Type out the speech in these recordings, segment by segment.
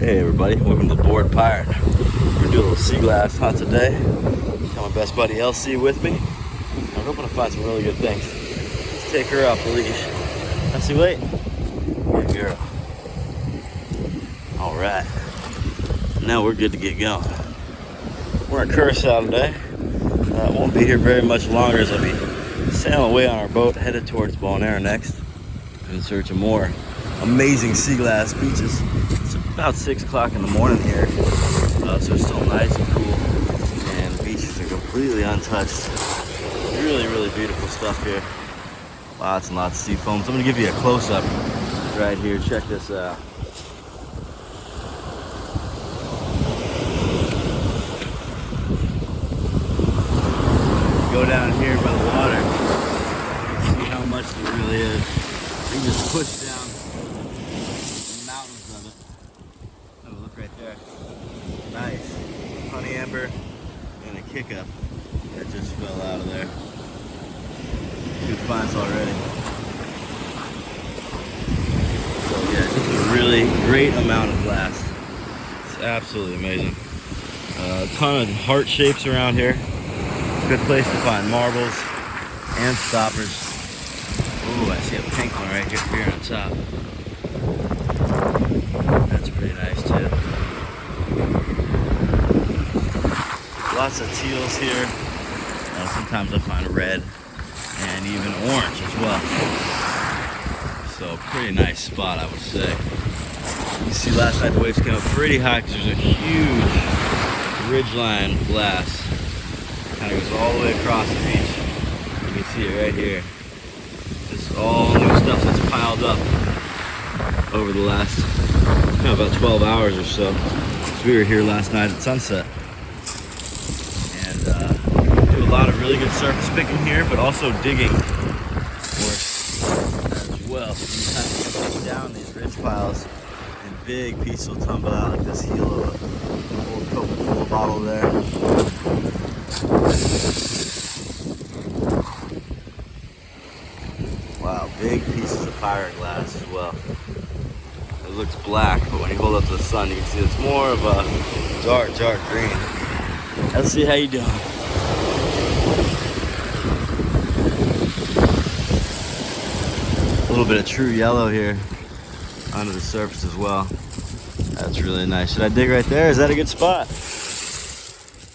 Hey everybody, welcome to Board Pirate. We're gonna do a little sea glass hunt today. Got my best buddy LC with me. I'm hoping to find some really good things. Let's take her off the leash. LC, wait. Good girl. Alright. Now we're good to get going. We're in Curacao today. Won't be here very much longer as I'll be sailing away on our boat headed towards Domino next in search of more amazing sea glass beaches. It's about 6 o'clock in the morning here, so it's still nice and cool, and the beaches are completely untouched. Really, really beautiful stuff here. Lots and lots of sea foam. So I'm gonna give you a close-up right here. Check this out. Go down here by the water, see how much there really is. You can just push down mountains of it. Oh, look right there. Nice. Honey amber and a kick up that just fell out of there. Good finds already. So yeah, just a really great amount of glass. It's absolutely amazing. A ton of heart shapes around here. Good place to find marbles and stoppers. Ooh, I see a pink one right here on top. That's pretty nice too. Lots of teals here. Sometimes I find red and even orange as well. So pretty nice spot, I would say. You see last night the waves came up pretty high because there's a huge ridgeline of glass. Kind of goes all the way across the beach. You can see it right here. This is all new stuff that's piled up over the last about 12 hours or so. So we were here last night at sunset. And do a lot of really good surface picking here, but also digging work as well. So you kind of take down these ridge piles and big pieces will tumble out like this heel of a old Coca-Cola bottle there. Wow, big pieces of fiberglass as well. It looks black, but when you hold up to the sun, you can see it's more of a dark green. Let's see how you doing. A little bit of true yellow here under the surface as well. That's really nice. Should I dig right there? Is that a good spot?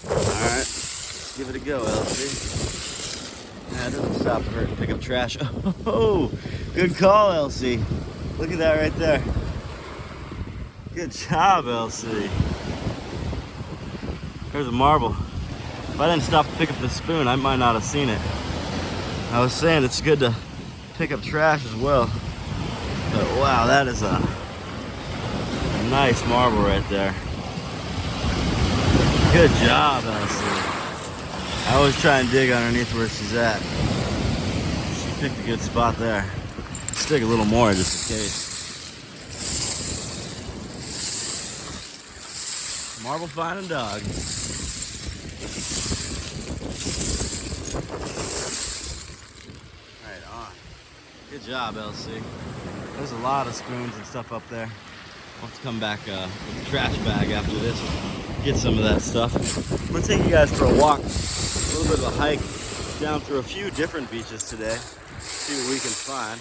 Alright, give it a go, LC. That doesn't stop for pick up trash. Oh, good call, LC. Look at that right there. Good job, LC. There's a marble. If I didn't stop to pick up the spoon, I might not have seen it. I was saying it's good to pick up trash as well. But wow, that is a nice marble right there. Good job, LC. I always try and dig underneath where she's at. She picked a good spot there. Let's dig a little more just in case. Marble finding dog. Right on. Good job, LC. There's a lot of spoons and stuff up there. I'll have to come back with a trash bag after this. Get some of that stuff. I'm gonna take you guys for a walk. A little bit of a hike down through a few different beaches today. See what we can find.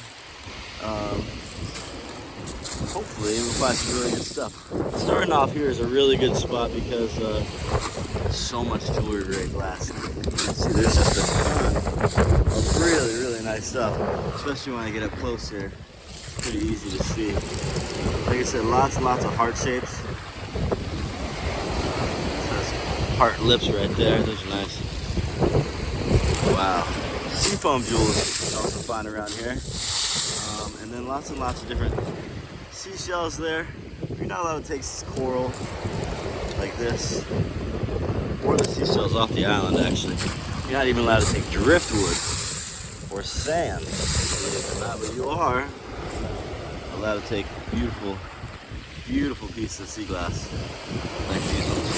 Hopefully we'll find some really good stuff. Starting off here is a really good spot because there's so much jewelry grade glass. See, there's just a ton of really, really nice stuff. Especially when I get up close here. It's pretty easy to see. Like I said, lots and lots of heart shapes. There's heart lips right there. Those are nice. Wow. Seafoam jewels you can also find around here. And then lots and lots of different seashells there. You're not allowed to take coral like this, or the seashells off the island actually. You're not even allowed to take driftwood or sand, believe it or not, but you are allowed to take beautiful, beautiful pieces of sea glass like these ones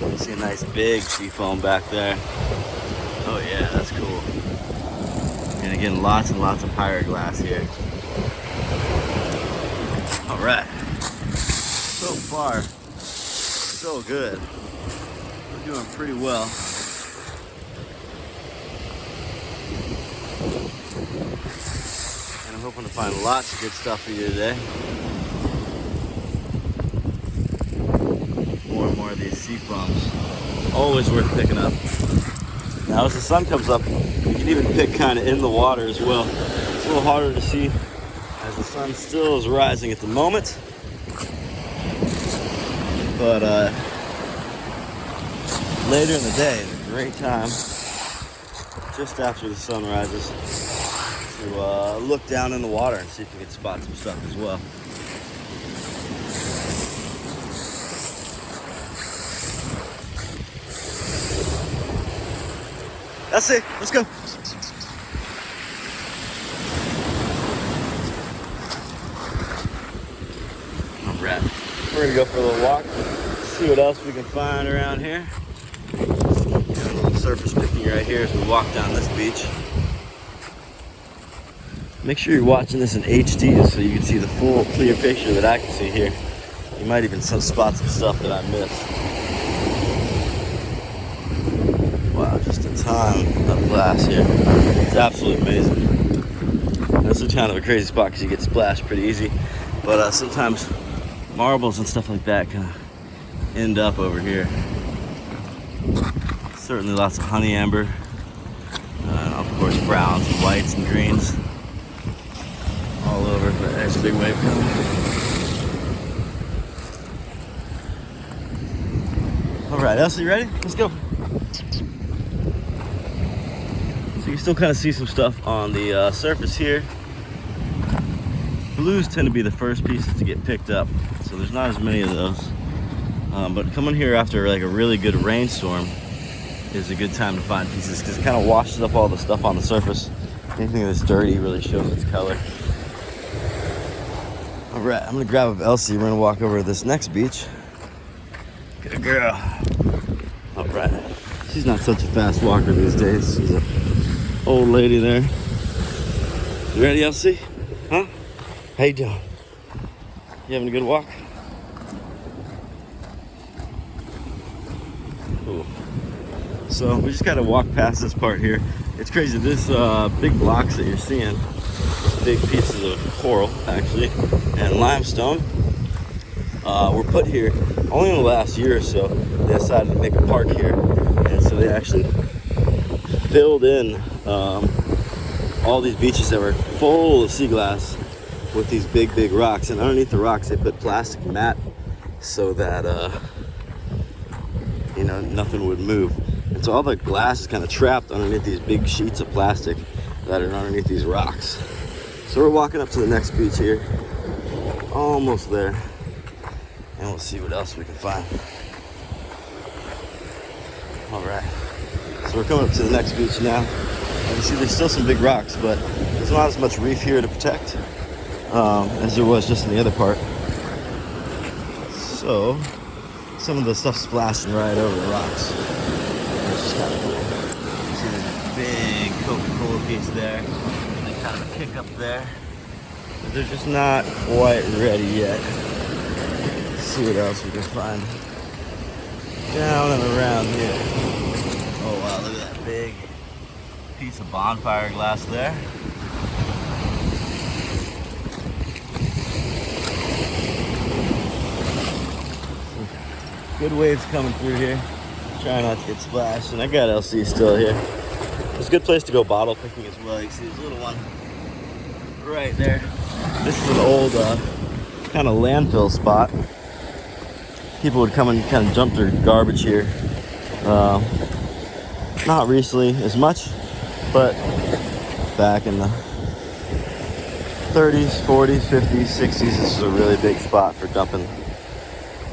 here. You see a nice big sea foam back there. Oh yeah, that's cool. And again, lots and lots of pirate glass here. All right. So far, so good. We're doing pretty well. And I'm hoping to find lots of good stuff for you today. More and more of these sea frogs. Always worth picking up. Now as the sun comes up, you can even pick kind of in the water as well. It's a little harder to see as the sun still is rising at the moment. But later in the day, it's a great time, just after the sun rises, to look down in the water and see if we can spot some stuff as well. That's it. Let's go. All right. We're gonna go for a little walk. See what else we can find around here. Doing a little surface picking right here as we walk down this beach. Make sure you're watching this in HD so you can see the full clear picture that I can see here. You might even spot some stuff that I missed. Wow, just a ton of glass here. It's absolutely amazing. This is kind of a crazy spot because you get splashed pretty easy. But sometimes marbles and stuff like that kind of end up over here. Certainly lots of honey amber. And of course browns and whites and greens. All over, but there's a big wave coming. All right, Elsie, you ready? Let's go. So you can still kind of see some stuff on the surface here. Blues tend to be the first pieces to get picked up, so there's not as many of those. But coming here after like a really good rainstorm is a good time to find pieces because it kind of washes up all the stuff on the surface. Anything that's dirty really shows its color. All right, I'm gonna grab Elsie. We're gonna walk over to this next beach. Good girl. All right, she's not such a fast walker these days. She's an old lady there. You ready, Elsie? Huh? How you doing? You having a good walk? Cool. So we just gotta walk past this part here. It's crazy, this big blocks that you're seeing, big pieces of coral actually, and limestone, were put here only in the last year or so. They decided to make a park here, and so they actually filled in all these beaches that were full of sea glass with these big rocks, and underneath the rocks they put plastic mat so that you know, nothing would move. And so all the glass is kind of trapped underneath these big sheets of plastic that are underneath these rocks. So we're walking up to the next beach here, almost there, and we'll see what else we can find. All right, so we're coming up to the next beach now. And you see there's still some big rocks, but there's not as much reef here to protect as there was just in the other part. So some of the stuff splashing right over the rocks. It's just kind of cool. You see there's a big Coca-Cola piece there, and then kind of a kick up there. But they're just not quite ready yet. Let's see what else we can find down and around here. Oh wow, look at that big piece of bonfire glass there. Good waves coming through here. Try not to get splashed. And I got LC still here. It's a good place to go bottle picking as well. You see this little one right there. This is an old kind of landfill spot. People would come and kind of dump their garbage here. Not recently as much, but back in the 30s, 40s, 50s, 60s, this is a really big spot for dumping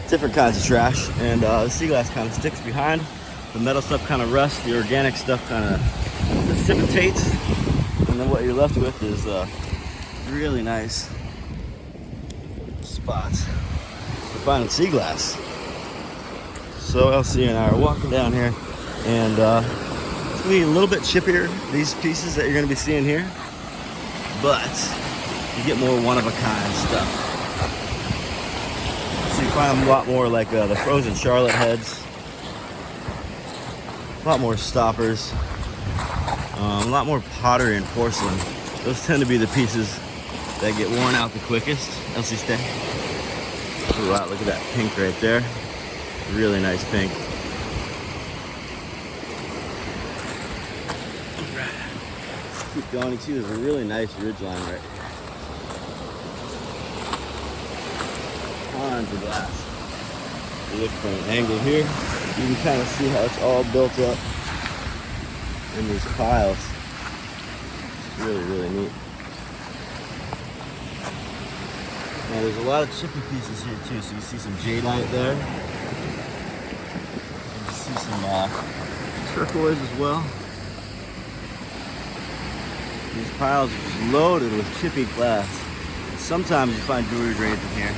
different kinds of trash. And the sea glass kind of sticks behind. The metal stuff kind of rusts. The organic stuff kind of precipitates. And then what you're left with is really nice spots for finding sea glass. So LC and I are walking down here, and it's going to be a little bit chippier, these pieces that you're going to be seeing here, but you get more one-of-a-kind stuff. So you find a lot more like the frozen Charlotte heads. A lot more stoppers. A lot more pottery and porcelain. Those tend to be the pieces that get worn out the quickest. Elsie, stay. Oh, wow, look at that pink right there. Really nice pink. Keep going. You see there's a really nice ridge line right here. Tons of glass. You look from an angle here, you can kind of see how it's all built up in these piles. It's really, really neat. Now there's a lot of chippy pieces here too. So you see some jadeite there. You see some turquoise as well. These piles are just loaded with chippy glass. And sometimes you find jewelry grains in here.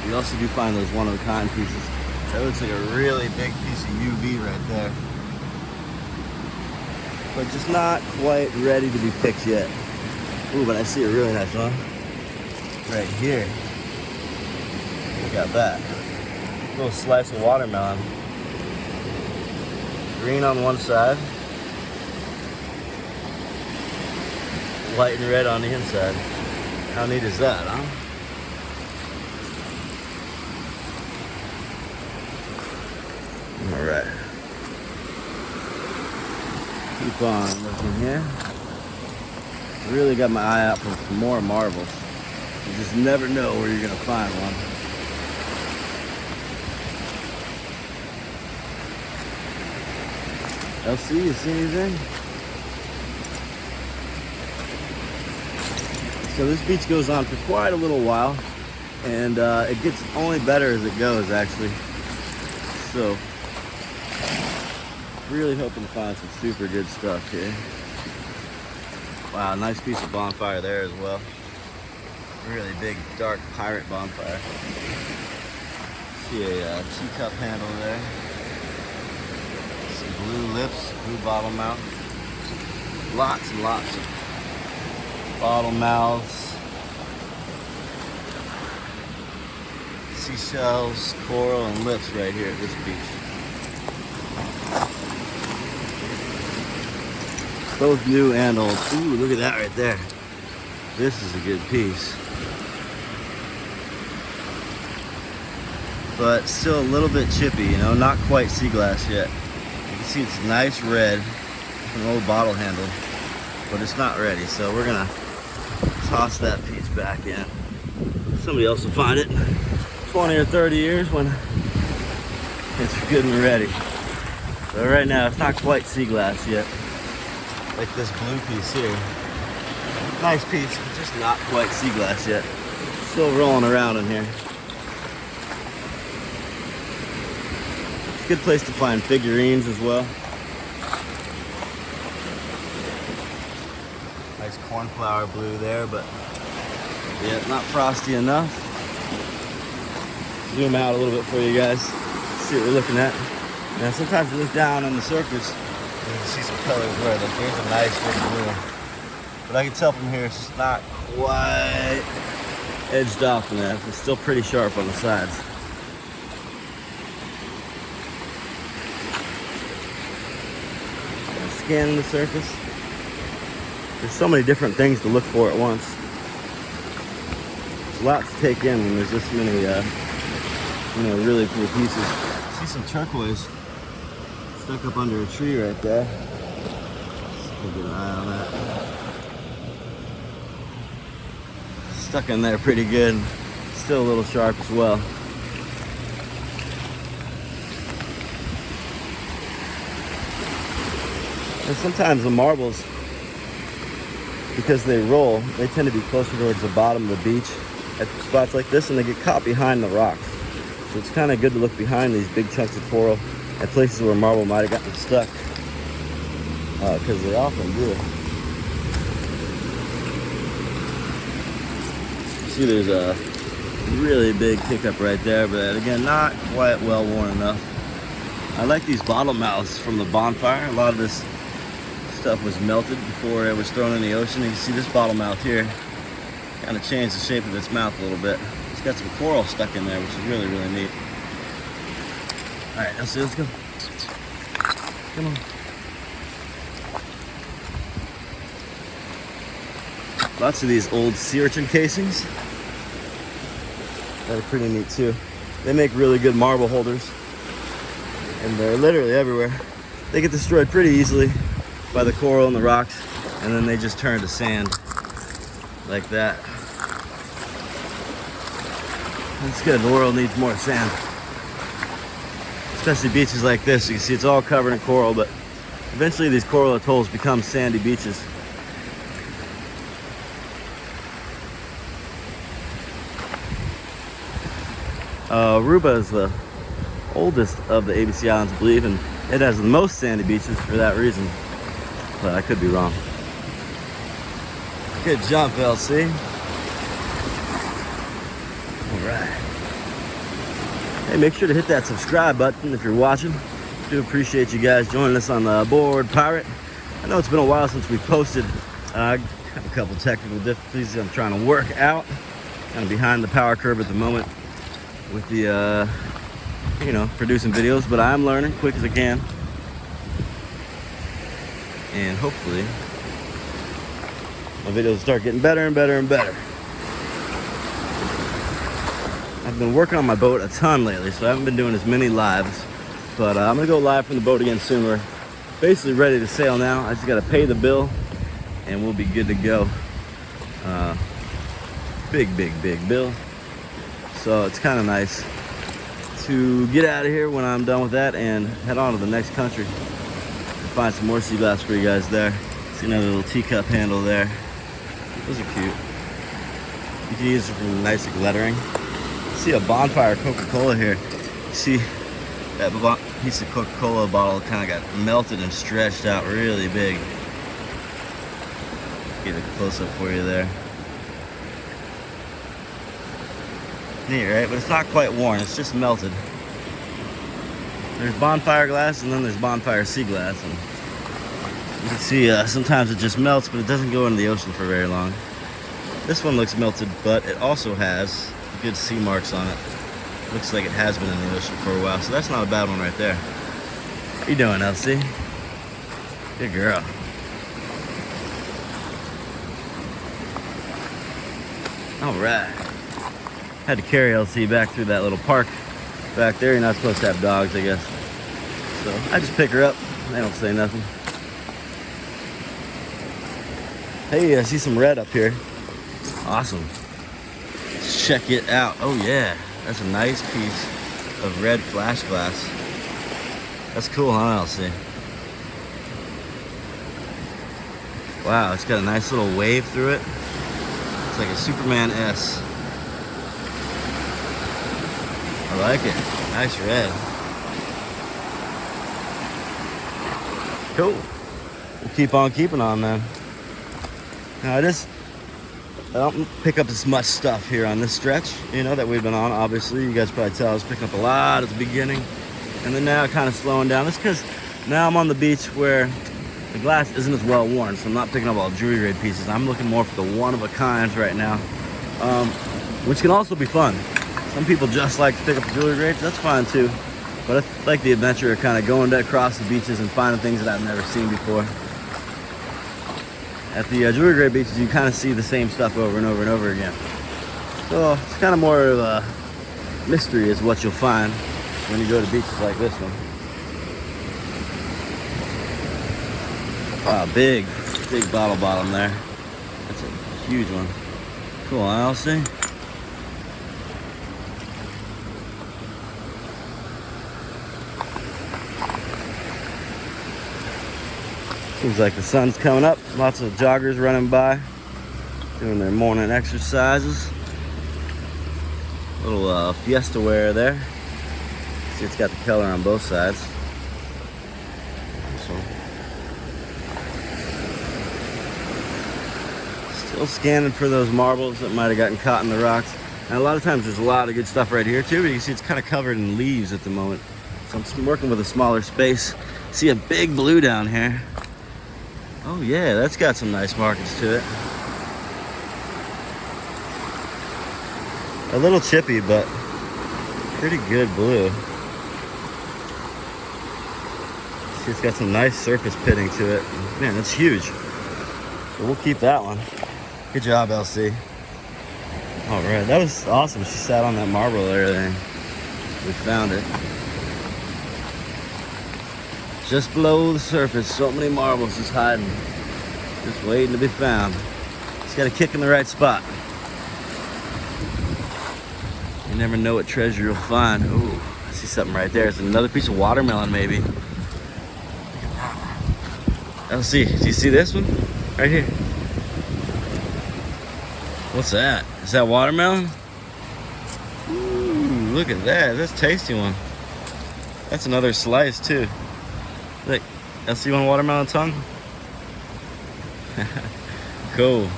You also do find those one-of-a-kind pieces. That looks like a really big piece of UV right there. But just not quite ready to be picked yet. Ooh, but I see a really nice one. Right here. Look at that. Little slice of watermelon. Green on one side. White and red on the inside. How neat is that, huh? All right. Keep on looking here. Really got my eye out for some more marbles. You just never know where you're gonna find one. LC, you see anything? So this beach goes on for quite a little while, and it gets only better as it goes, actually. So, really hoping to find some super good stuff here. Wow, nice piece of bonfire there as well. Really big, dark pirate bonfire. See a teacup handle there. Some blue lips, blue bottle mouth. Lots and lots of bottle mouths. Seashells, coral, and lips right here at this beach. Both new and old. Ooh, look at that right there. This is a good piece. But still a little bit chippy, you know, not quite sea glass yet. You can see it's nice red, an old bottle handle, but it's not ready. So we're gonna toss that piece back in. Somebody else will find it 20 or 30 years when it's good and ready. So right now it's not quite sea glass yet. Like this blue piece here. Nice piece, but just not quite sea glass yet. Still rolling around in here. It's a good place to find figurines as well. Nice cornflower blue there, but yeah, not frosty enough. Zoom out a little bit for you guys. See what we're looking at. Now sometimes you look down on the surface, you can see some colors where like here's a nice big blue. But I can tell from here it's just not quite edged off enough. It's still pretty sharp on the sides. Scanning the surface. There's so many different things to look for at once. There's lots to take in when there's this many, really cool pieces. See some turquoise stuck up under a tree right there. Let's get an eye on that. Stuck in there pretty good. Still a little sharp as well. And sometimes the marbles, because they roll, they tend to be closer towards the bottom of the beach at spots like this, and they get caught behind the rocks. So it's kind of good to look behind these big chunks of coral at places where marble might have gotten stuck, because they often do. See, there's a really big pickup right there, but again, not quite well worn enough. I like these bottle mouths from the bonfire. A lot of this stuff was melted before it was thrown in the ocean. You can see this bottle mouth here kind of changed the shape of its mouth a little bit. It's got some coral stuck in there, which is really, really neat. All right, let's go. Come on. Lots of these old sea urchin casings that are pretty neat too. They make really good marble holders, and they're literally everywhere. They get destroyed pretty easily by the coral and the rocks, and then they just turn to sand like that. That's good. The world needs more sand, especially beaches like this. You can see it's all covered in coral, but eventually these coral atolls become sandy beaches. Aruba is the oldest of the ABC Islands, I believe, and it has the most sandy beaches for that reason, but I could be wrong. Good jump, LC. All right. Hey, make sure to hit that subscribe button if you're watching. I do appreciate you guys joining us on the Board Pirate. I know it's been a while since we posted. I have a couple technical difficulties I'm trying to work out. Kind of behind the power curve at the moment with the, producing videos, but I'm learning quick as I can. And hopefully my videos start getting better and better and better. I've been working on my boat a ton lately, so I haven't been doing as many lives, but I'm gonna go live from the boat again soon. We're basically ready to sail now. I just gotta pay the bill and we'll be good to go. Big bill. So it's kind of nice to get out of here when I'm done with that and head on to the next country. Find some more sea glass for you guys there. See another little teacup handle there. Those are cute. You can use it for nice lettering. See a bonfire Coca-Cola here. You see that piece of Coca-Cola bottle kind of got melted and stretched out really big. Get a close-up for you there. Neat, right? But it's not quite worn, it's just melted. There's bonfire glass and then there's bonfire sea glass. And you can see sometimes it just melts, but it doesn't go into the ocean for very long. This one looks melted, but it also has good sea marks on it. Looks like it has been in the ocean for a while, so that's not a bad one right there. How you doing, Elsie? Good girl. All right. Had to carry LC back through that little park back there. You're not supposed to have dogs, I guess. So I just pick her up. They don't say nothing. Hey, I see some red up here. Awesome. Let's check it out. Oh yeah, that's a nice piece of red flash glass. That's cool, huh, LC? Wow, it's got a nice little wave through it. It's like a Superman S. I like it. Nice red. Cool. We'll keep on keeping on, man. Now I don't pick up as much stuff here on this stretch, that we've been on. Obviously, you guys probably tell I was picking up a lot at the beginning, and then now kind of slowing down. That's because now I'm on the beach where the glass isn't as well worn, so I'm not picking up all jewelry grade pieces. I'm looking more for the one-of-a-kinds right now, which can also be fun. Some people just like to pick up jewelry grades. That's fine too, but I like the adventure of kind of going across the beaches and finding things that I've never seen before. At the jewelry grade beaches, you kind of see the same stuff over and over and over again. So it's kind of more of a mystery is what you'll find when you go to beaches like this one. Wow, big bottle bottom there. That's a huge one. Cool, I'll see. Seems like the sun's coming up. Lots of joggers running by, doing their morning exercises. Little Fiesta wear there. See, it's got the color on both sides. So, still scanning for those marbles that might have gotten caught in the rocks. And a lot of times there's a lot of good stuff right here too, but you can see it's kind of covered in leaves at the moment. So I'm working with a smaller space. See a big blue down here. Oh yeah, that's got some nice markings to it. A little chippy, but pretty good blue. See, it's got some nice surface pitting to it. Man, that's huge. So we'll keep that one. Good job, LC. All right, that was awesome. She sat on that marble there. We found it. Just below the surface, so many marbles just hiding. Just waiting to be found. Just gotta kick in the right spot. You never know what treasure you'll find. Ooh, I see something right there. It's another piece of watermelon, maybe. Let's see. Do you see this one? Right here. What's that? Is that watermelon? Ooh, look at that. That's a tasty one. That's another slice, too. Look, let's see one watermelon tongue. Cool.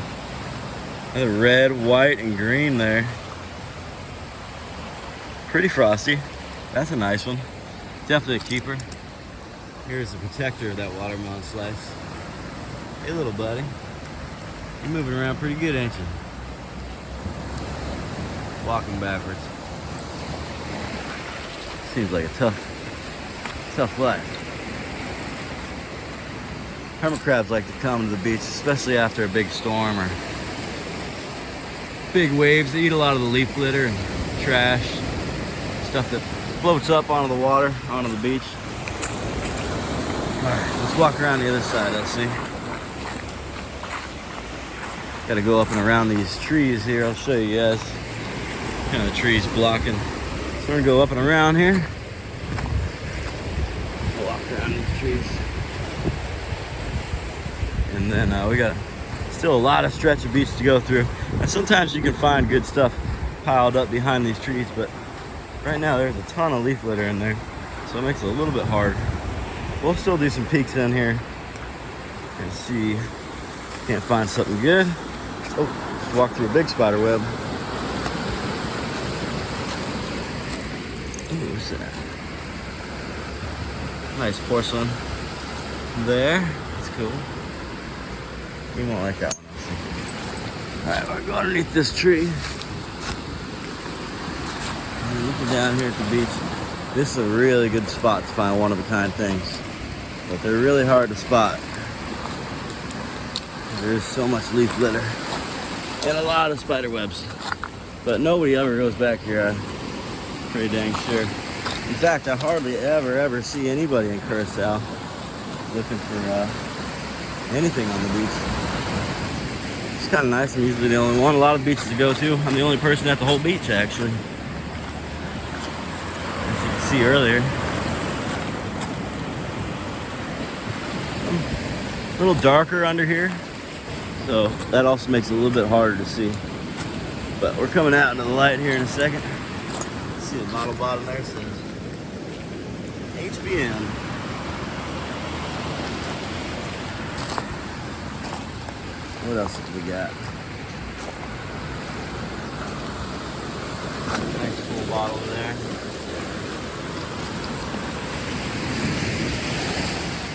Another red, white, and green there. Pretty frosty. That's a nice one. Definitely a keeper. Here's the protector of that watermelon slice. Hey, little buddy. You're moving around pretty good, ain't you? Walking backwards. Seems like a tough life. Hermit crabs like to come to the beach, especially after a big storm or big waves. They eat a lot of the leaf litter and trash, stuff that floats up onto the water, onto the beach. All right, let's walk around the other side, let's see. Gotta go up and around these trees here. I'll show you guys. Kind of the trees blocking. So we're gonna go up and around here. Walk around these trees. And then we got still a lot of stretch of beach to go through. And sometimes you can find good stuff piled up behind these trees, but right now there's a ton of leaf litter in there. So it makes it a little bit hard. We'll still do some peeks in here and see if we can't find something good. Oh, just walk through a big spider web. Ooh, what's that? Nice porcelain there. That's cool. You won't like that one, All right, we're going underneath this tree. And looking down here at the beach. This is a really good spot to find one-of-a-kind things, but they're really hard to spot. There's so much leaf litter and a lot of spider webs, but nobody ever goes back here. I'm pretty dang sure. In fact, I hardly ever see anybody in Curacao looking for anything on the beach. It's kind of nice. I'm usually the only one. A lot of beaches to go to. I'm the only person at the whole beach, actually. As you can see earlier. A little darker under here, so that also makes it a little bit harder to see. But we're coming out into the light here in a second. See the bottle bottom there says HBM. What else have we got? Nice full bottle there.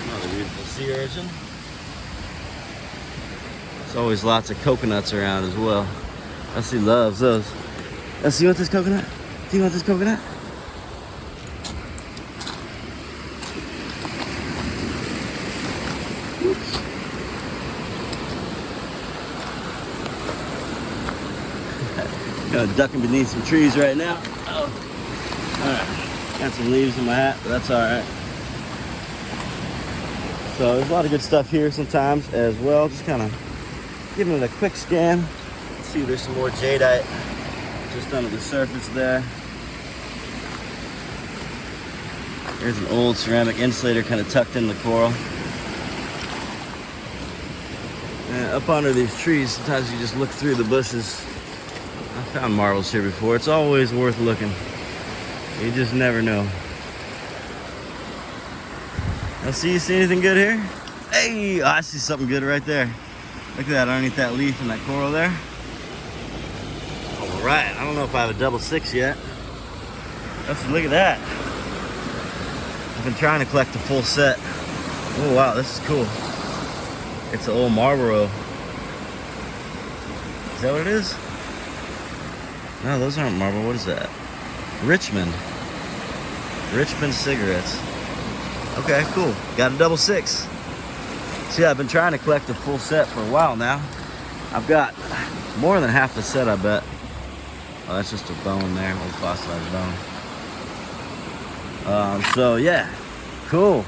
Another beautiful sea urchin. There's always lots of coconuts around as well. Essie loves those. Essie, you want this coconut? Do you want this coconut? Oops. Kind of ducking beneath some trees right now. Oh. Alright. Got some leaves in my hat, but that's alright. So there's a lot of good stuff here sometimes as well. Just kind of giving it a quick scan. Let's see if there's some more jadeite just under the surface there. There's an old ceramic insulator kind of tucked in the coral. And up under these trees, sometimes you just look through the bushes. I found marbles here before. It's always worth looking. You just never know. Let's see, you see anything good here? Hey, oh, I see something good right there. Look at that underneath that leaf and that coral there. All right, I don't know if I have a double six yet. Let's look at that. I've been trying to collect the full set. Oh wow, this is cool. It's an old Marlboro. Is that what it is? No, those aren't Marble. What is that? Richmond. Richmond cigarettes. Okay, cool. Got a double six. See, I've been trying to collect a full set for a while now. I've got more than half the set, I bet. Oh, that's just a bone there, old fossilized bone. So yeah, cool.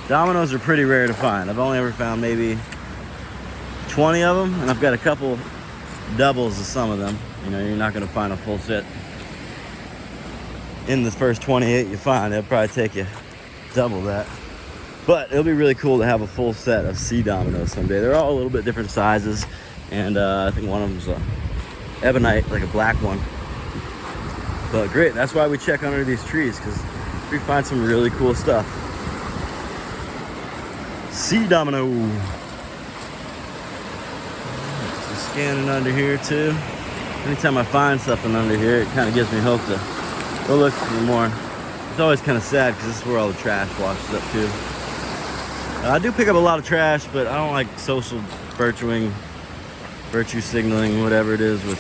Dominoes are pretty rare to find. I've only ever found maybe 20 of them, and I've got a couple doubles of some of them. You know, you're not gonna find a full set in the first 28 you find. It'll probably take you double that. But it'll be really cool to have a full set of sea dominoes someday. They're all a little bit different sizes, and I think one of them's a ebonite, like a black one. But great, that's why we check under these trees, because we find some really cool stuff. Sea domino. Just scanning under here too. Anytime I find something under here, it kind of gives me hope to go look for more. It's always kind of sad because this is where all the trash washes up too. I do pick up a lot of trash, but I don't like social virtue signaling, whatever it is with,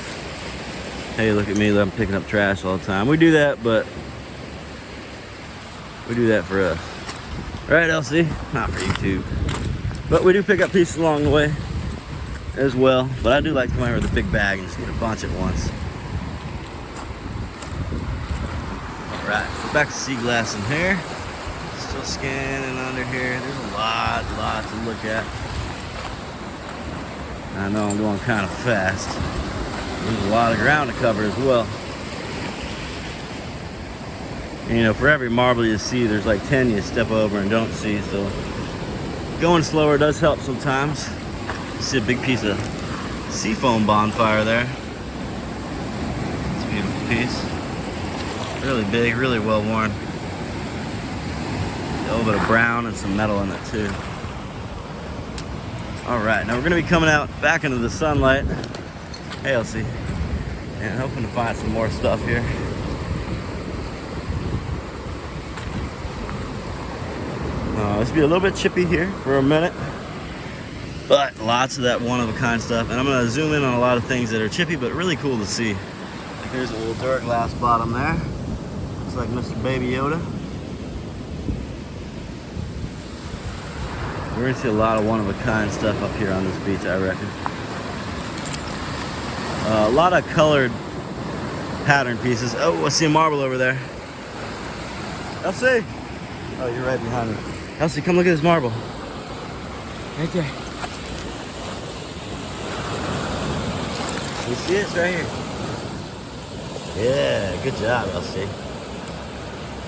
hey, look at me, I'm picking up trash all the time. We do that, but we do that for us. Right, Elsie? Not for YouTube. But we do pick up pieces along the way as well. But I do like to come here with a big bag and just get a bunch at once. All right, so back to sea glass in here. Still scanning under here. There's a lot to look at. I know I'm going kind of fast. There's a lot of ground to cover as well. And, you know, for every marble you see, there's like 10 you step over and don't see. So going slower does help sometimes. You see a big piece of seafoam bonfire there. It's a beautiful piece. Really big, really well worn. A little bit of brown and some metal in it too. All right, now we're gonna be coming out back into the sunlight. Hey, Elsie. And hoping to find some more stuff here. This will be a little bit chippy here for a minute, but lots of that one-of-a-kind stuff. And I'm gonna zoom in on a lot of things that are chippy, but really cool to see. Like there's a little Duraglass bottom there. Looks like Mr. Baby Yoda. We're gonna see a lot of one-of-a-kind stuff up here on this beach, I reckon. A lot of colored pattern pieces. Oh, I see a marble over there. Elsie! Oh, you're right behind me. Elsie, come look at this marble. Right there. You see it? It's right here. Yeah, good job, Elsie.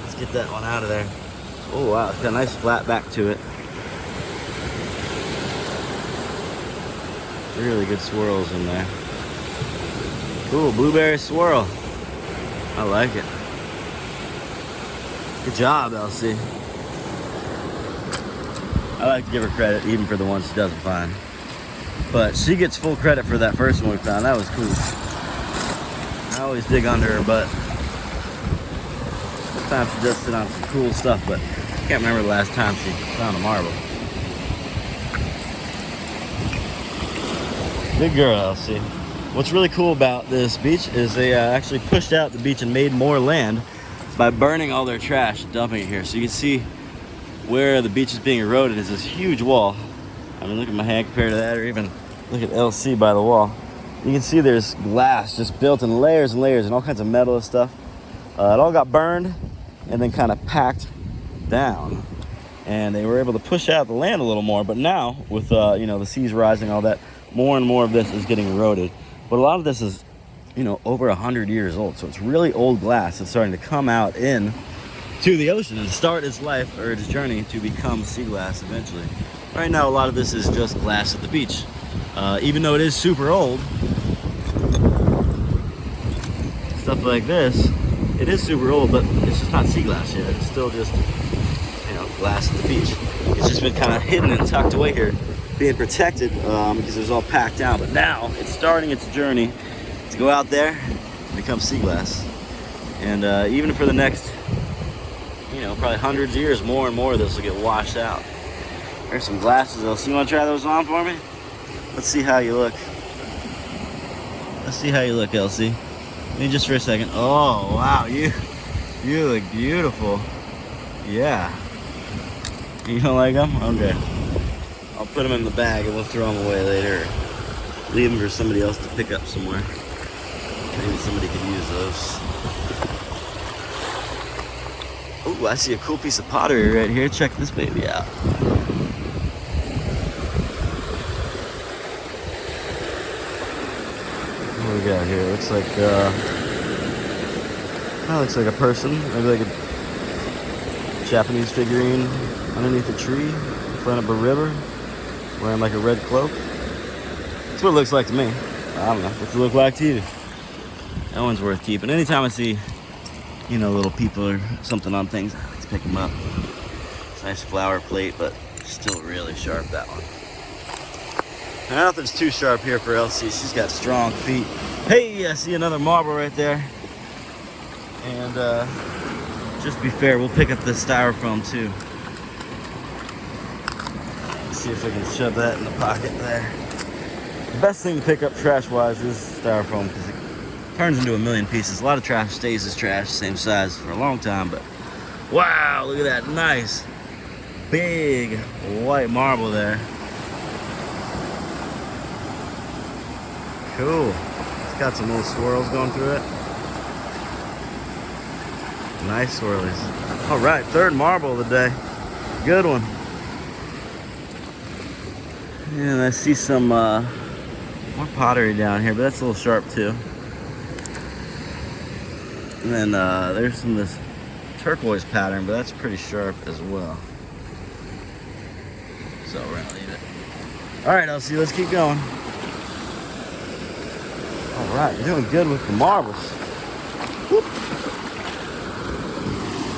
Let's get that one out of there. Oh, wow, it's got a nice flat back to it. Really good swirls in there. Cool, blueberry swirl. I like it. Good job, Elsie. I like to give her credit even for the ones she doesn't find. But she gets full credit for that first one we found. That was cool. I always dig under her butt. Sometimes she does sit on some cool stuff, but I can't remember the last time she found a marble. Good girl, Elsie. What's really cool about this beach is they actually pushed out the beach and made more land by burning all their trash and dumping it here. So you can see where the beach is being eroded is this huge wall. I mean, look at my hand compared to that, or even look at LC by the wall. You can see there's glass just built in layers and layers and all kinds of metal and stuff. It all got burned and then kind of packed down. And they were able to push out the land a little more, but now with you know, the seas rising, all that, more and more of this is getting eroded. But a lot of this is, you know, over 100 years old. So it's really old glass that's starting to come out in to the ocean and start its life or its journey to become sea glass eventually. Right now, a lot of this is just glass at the beach. Even though it is super old, stuff like this, it is super old, but it's just not sea glass yet. It's still just, you know, glass at the beach. It's just been kind of hidden and tucked away here, being protected because it was all packed down. But now it's starting its journey to go out there and become sea glass. And even for the next, you know, probably hundreds of years, more and more of this will get washed out. There's some glasses, Elsie. You want to try those on for me? Let's see how you look. Let's see how you look, Elsie. Me just for a second. Oh, wow, you look beautiful. Yeah. You don't like them? Okay. I'll put them in the bag and we'll throw them away later. Leave them for somebody else to pick up somewhere. Maybe somebody could use those. Oh, I see a cool piece of pottery right here. Check this baby out. What do we got here? Looks like that looks like a person, maybe like a Japanese figurine underneath a tree in front of a river, wearing like a red cloak. That's what it looks like to me. I don't know. What's it look like to you? That one's worth keeping. Anytime I see, you know, little people or something on things, I like to pick them up. It's a nice flower plate, but still really sharp, that one. And nothing's too sharp here for Elsie. She's got strong feet. Hey, I see another marble right there. And just be fair, we'll pick up the styrofoam too. Let's see if we can shove that in the pocket there. The best thing to pick up trash-wise is styrofoam because it turns into a million pieces. A lot of trash stays as trash, same size for a long time, but wow, look at that nice, big white marble there. Cool. It's got some little swirls going through it. Nice swirlies. All right, third marble of the day. Good one. And I see some more pottery down here, but that's a little sharp too. And then there's some of this turquoise pattern, but that's pretty sharp as well. So we're gonna leave it. All right, Elsie, let's keep going. All right, you're doing good with the marbles. Whoop.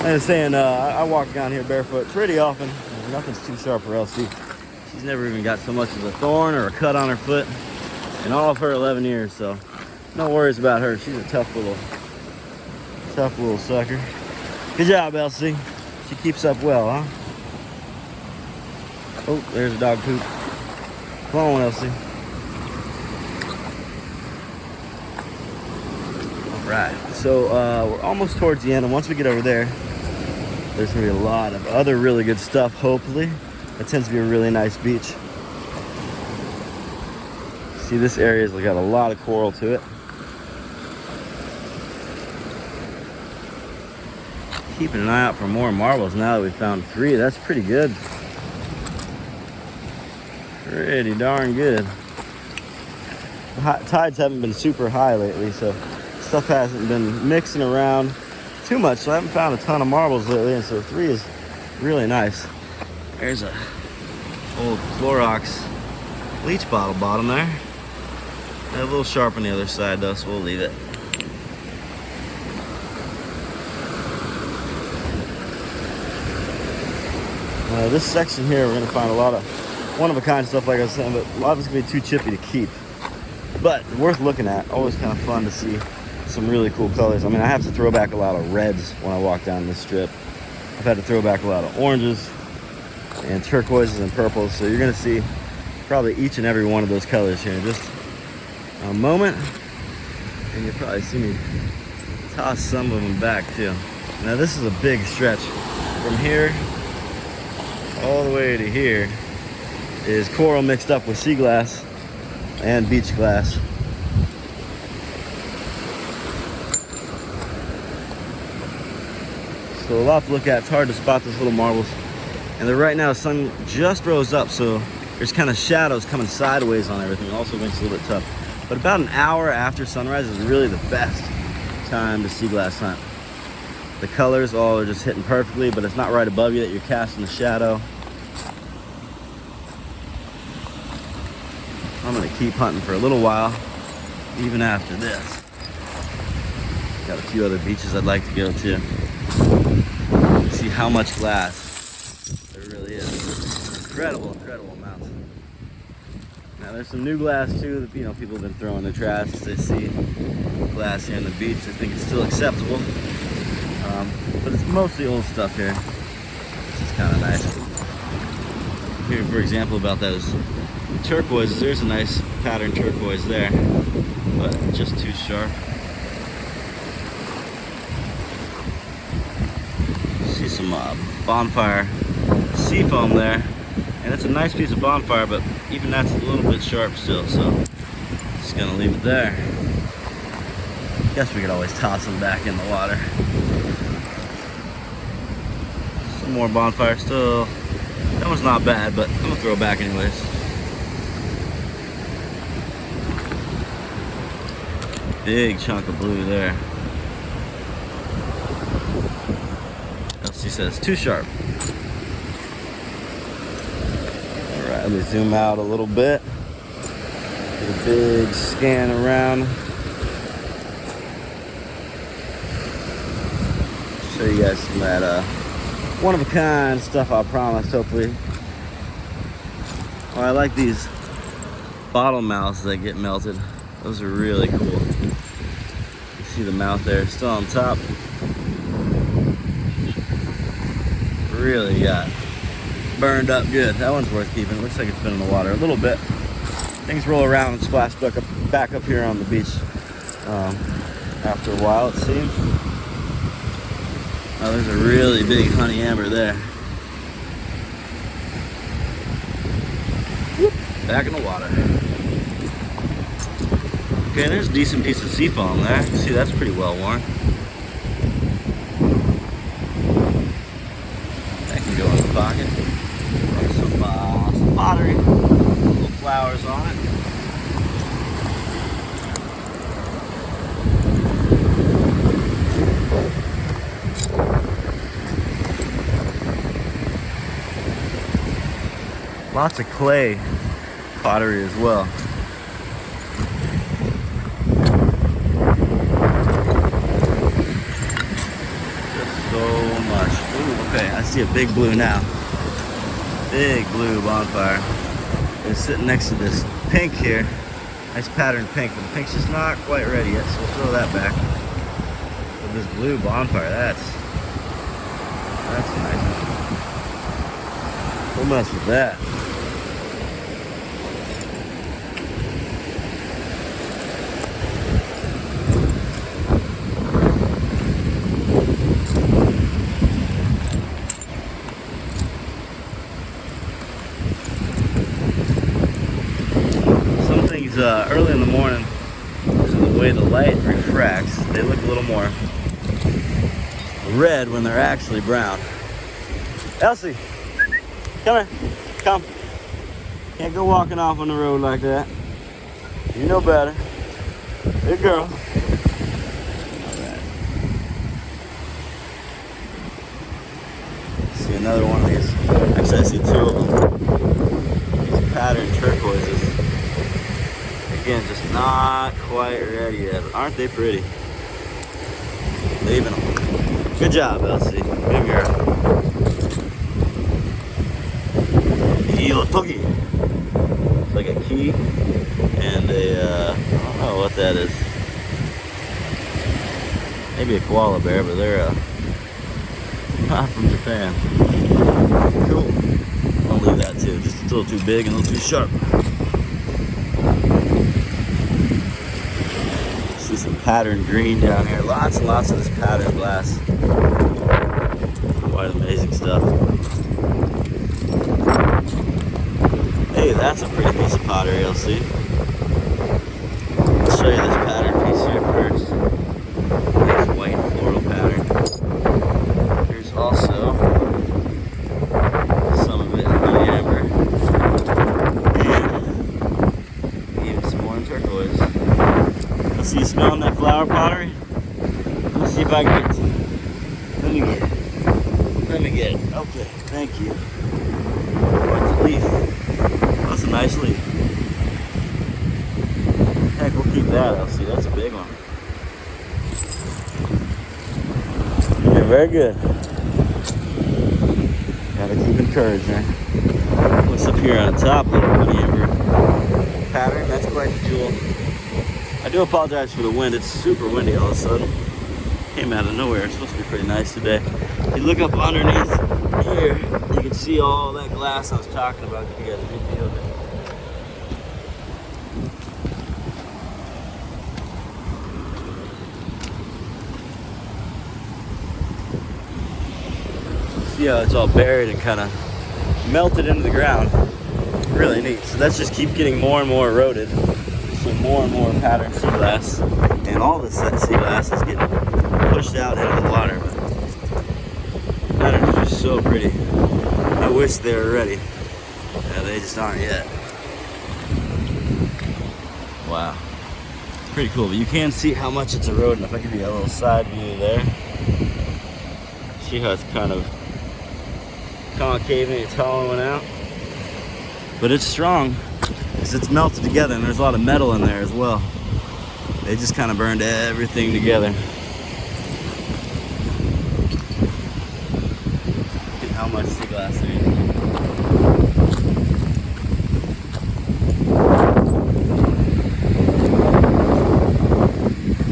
I was saying, I walk down here barefoot pretty often. Nothing's too sharp for Elsie. She's never even got so much as a thorn or a cut on her foot in all of her 11 years, so no worries about her. She's a tough little sucker. Good job, Elsie. She keeps up well, huh? Oh, there's a dog poop. Come on, Elsie. All right, so we're almost towards the end, and once we get over there, there's gonna be a lot of other really good stuff, hopefully. It tends to be a really nice beach. See, this area's got a lot of coral to it. Keeping an eye out for more marbles now that we found 3. That's pretty good. Pretty darn good. The tides haven't been super high lately, so stuff hasn't been mixing around too much, so I haven't found a ton of marbles lately, and so 3 is really nice. There's a old Clorox bleach bottle bottom there. A little sharp on the other side though, so we'll leave it. This section here, we're gonna find a lot of one-of-a-kind stuff, like I was saying, but a lot of it's gonna be too chippy to keep. But worth looking at. Always kind of fun to see some really cool colors. I mean, I have to throw back a lot of reds when I walk down this strip. I've had to throw back a lot of oranges and turquoises and purples. So you're gonna see probably each and every one of those colors here in just a moment. And you'll probably see me toss some of them back too. Now this is a big stretch. From here all the way to here is coral mixed up with sea glass and beach glass. So a lot to look at. It's hard to spot those little marbles. And right now the sun just rose up, so there's kind of shadows coming sideways on everything. It also makes it a little bit tough. But about an hour after sunrise is really the best time to sea glass hunt. The colors all are just hitting perfectly, but it's not right above you that you're casting the shadow. I'm gonna keep hunting for a little while, even after this. Got a few other beaches I'd like to go to. See how much glass there really is. Incredible, incredible amounts. Now there's some new glass too that, you know, people have been throwing in the trash. They see glass here on the beach. I think it's still acceptable. But it's mostly old stuff here, which is kind of nice. Here, for example, about those turquoises, there's a nice pattern turquoise there, but just too sharp. see some bonfire seafoam there, and it's a nice piece of bonfire, but even that's a little bit sharp still, so just gonna leave it there. Guess we could always toss them back in the water. Some more bonfire still. That one's not bad, but I'm gonna throw it back anyways. Big chunk of blue there. She says too sharp. All right, let me zoom out a little bit. Get a big scan around. Show you guys some of that one of a kind stuff I promised, hopefully. Oh, I like these bottle mouths that get melted. Those are really cool. You see the mouth there, still on top. Really got burned up good. That one's worth keeping. It looks like it's been in the water a little bit. Things roll around and splash back up here on the beach after a while, it seems. Oh, there's a really big honey amber there. Whoop, back in the water. Okay, there's a decent piece of seafoam there. You see, that's pretty well worn. Go in the pocket. Some pottery, little flowers on it. Lots of clay pottery as well. Okay, I see a big blue now. Big blue bonfire. It's sitting next to this pink here. Nice patterned pink, but the pink's just not quite ready yet, so we'll throw that back. But this blue bonfire, that's nice. We'll mess with that. Early in the morning, because of the way the light refracts, they look a little more red when they're actually brown. Elsie, come here, come. Can't go walking off on the road like that. You know better. Good girl. All right. See another one of these. Actually, I see two of them. These patterned turquoises. Again, just not quite ready yet. Aren't they pretty? Leaving them. Good job, Elsie. Good girl. Heel tuggy. It's like a key and a, I don't know what that is. Maybe a koala bear, but they're not from Japan. Cool. I'll leave that too. Just a little too big and a little too sharp. See some patterned green down here. Lots and lots of this patterned glass. Quite amazing stuff. Hey, that's a pretty piece of pottery, you'll see. I'll show you this pattern piece here first. Nice white floral pattern. Here's also some of it in honey amber. And even some more in turquoise. Let's see, you smelling that flower pottery? Let's see if I can get it. Let me get it. Let me get it. Okay, thank you. What's the leaf? That's a nice leaf. Heck, we'll keep that. I'll see. That's a big one. Yeah, very good. Gotta keep encouraging. What's up here on the top? Little honey amber pattern. That's quite the jewel. I do apologize for the wind. It's super windy all of a sudden. Came out of nowhere. It's supposed to be pretty nice today. If you look up underneath here, you can see all that glass I was talking about. You get a good view of it. See how it's all buried and kind of melted into the ground. Really neat. So that's just keep getting more and more eroded. So more and more patterned sea glass. And all this sea glass is getting pushed out into the water. The patterns are just so pretty. I wish they were ready. Yeah, they just aren't yet. Wow. Pretty cool, but you can see how much it's eroding. If I give you a little side view there. See how it's kind of concaving, it's hollowing out. But it's strong because it's melted together and there's a lot of metal in there as well. They just kind of burned everything together. Look at how much sea glass there is.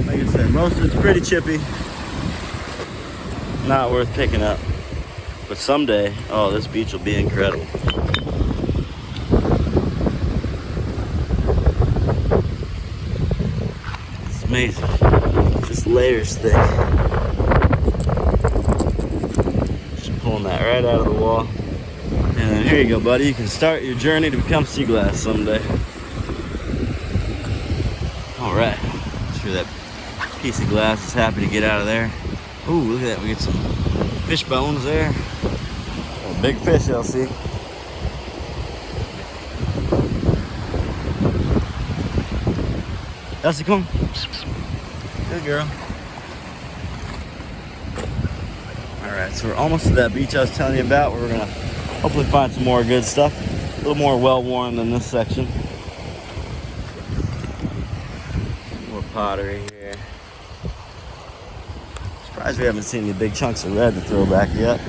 Like I said, most of it's pretty chippy. Not worth picking up. But someday, oh, this beach will be incredible. It's amazing. It's just layers thick. Just pulling that right out of the wall. And then here you go, buddy. You can start your journey to become sea glass someday. All right. Sure that piece of glass is happy to get out of there. Ooh, look at that. We get some fish bones there. A big fish, Elsie. Elsie, come on. Good girl. Alright, so we're almost to that beach I was telling you about where we're going to hopefully find some more good stuff. A little more well-worn than this section. More pottery here. Surprised we haven't seen any big chunks of red to throw back yet.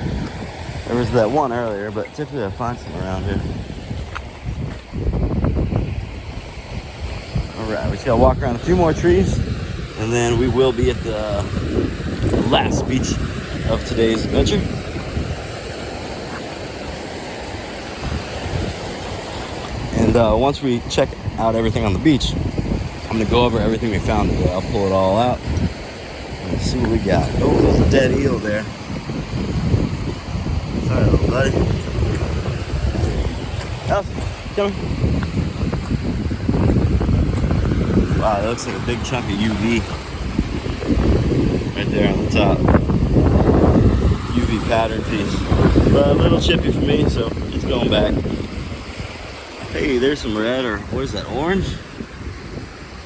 There was that one earlier, but typically I find some around here. Alright, we just gotta walk around a few more trees, and then we will be at the last beach of today's adventure. And once we check out everything on the beach, I'm gonna go over everything we found today. I'll pull it all out. Let's see what we got. Oh, there's a dead eel there. Sorry, little buddy. Elsie, come here. Wow, that looks like a big chunk of UV. Right there on the top. UV pattern piece. But a little chippy for me, so it's going back. Hey, there's some red, or what is that, orange?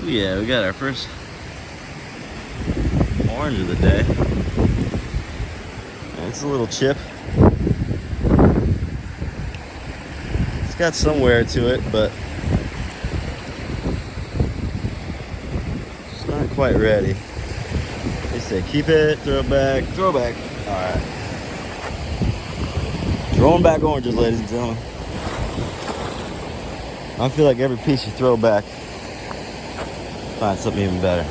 Oh yeah, we got our first orange of the day. It's a little chip. It's got some wear to it, but it's not quite ready. They say keep it, throw it back, throw it back. Alright. Throwing back oranges, ladies and gentlemen. I feel like every piece you throw back, find something even better.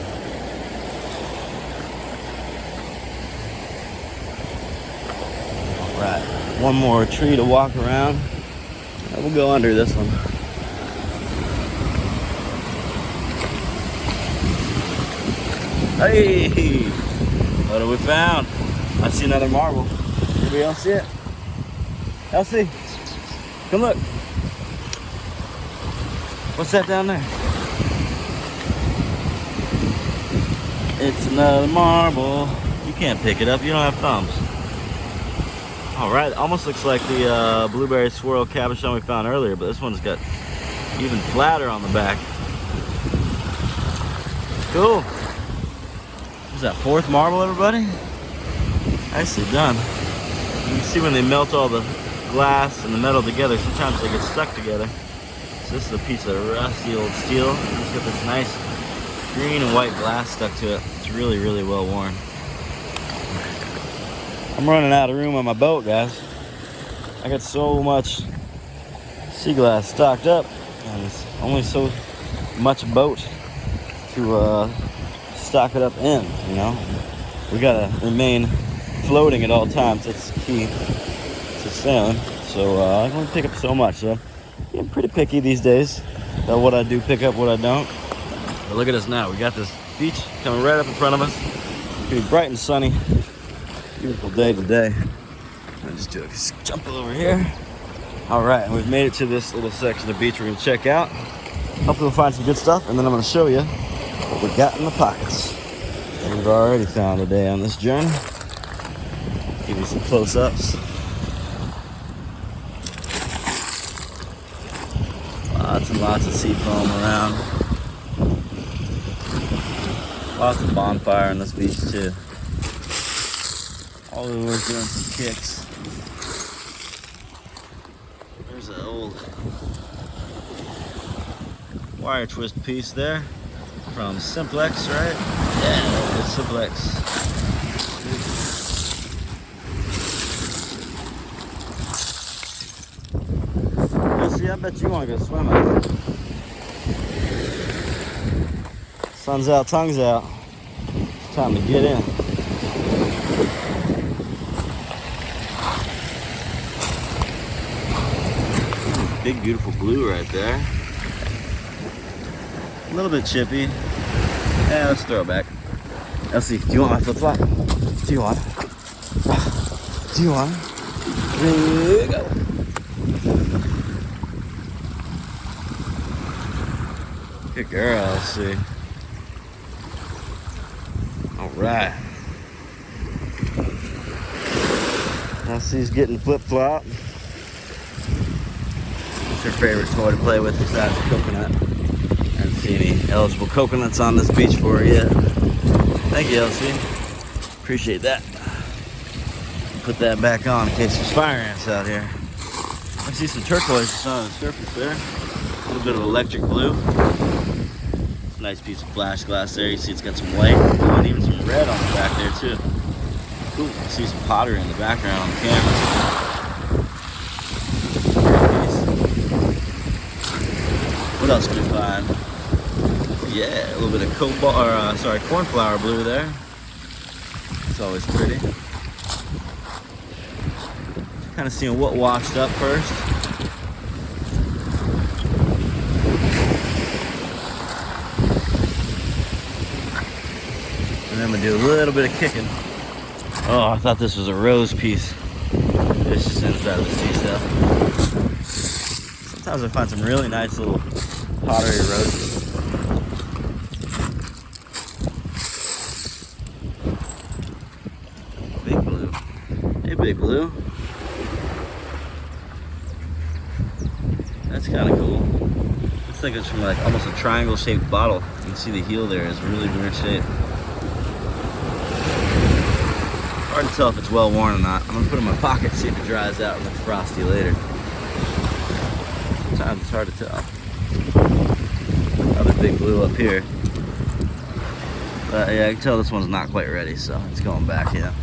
Right, one more tree to walk around. And we'll go under this one. Hey, what have we found? I see another marble. Anybody else see it? Elsie, come look. What's that down there? It's another marble. You can't pick it up. You don't have thumbs. All right, almost looks like the blueberry swirl cabochon we found earlier, but this one's got even flatter on the back. Cool. Is that fourth marble, everybody? Nicely done. You can see when they melt all the glass and the metal together, sometimes they get stuck together. So this is a piece of rusty old steel. It's got this nice green and white glass stuck to it. It's really, really well worn. I'm running out of room on my boat, guys. I got so much sea glass stocked up, and it's only so much boat to stock it up in, you know. We gotta remain floating at all times. That's key to sailing. So I can only pick up so much. So I'm pretty picky these days about what I do pick up, what I don't. But look at us now. We got this beach coming right up in front of us. It's gonna be bright and sunny. Beautiful day today. I'll just do a jump over here. All right, and we've made it to this little section of the beach we're gonna check out. Hopefully we'll find some good stuff, and then I'm gonna show you what we got in the pockets. And we've already found today on this journey. Give you some close-ups. Lots and lots of sea foam around. Lots of bonfire on this beach too. All the lures doing some kicks. There's an old wire twist piece there from Simplex, right? Yeah, it's Simplex. See, I bet you want to go swimming. Sun's out, tongue's out. It's time to get in. Big, beautiful blue right there. A little bit chippy. Yeah, let's throw it back. Let's see. Do you want my flip flop? Do you want it? Do you want it? Here we go. Good girl, let's see. Alright. Elsie's getting flip-flop. What's your favorite toy to play with besides the coconut? I haven't seen any eligible coconuts on this beach for her yet. Thank you, Elsie. Appreciate that. Put that back on in case there's fire ants out here. I see some turquoise on the surface there. A little bit of electric blue. Nice piece of flash glass there. You see it's got some white and even some red on the back there too. Cool. You see some pottery in the background on the camera. What else can we find? Yeah, a little bit of cornflower blue there. It's always pretty. Kind of seeing what washed up first. And I'm gonna do a little bit of kicking. Oh, I thought this was a rose piece. It's just inside of the seashell. Sometimes I find some really nice little pottery roses. Big blue. Hey, big blue. That's kind of cool. Looks like it's from like almost a triangle-shaped bottle. You can see the heel there is really weird shape. Hard to tell if it's well worn or not. I'm gonna put it in my pocket, see if it dries out and looks frosty later. Sometimes it's hard to tell. Another big blue up here. But yeah, I can tell this one's not quite ready, so it's going back, yeah.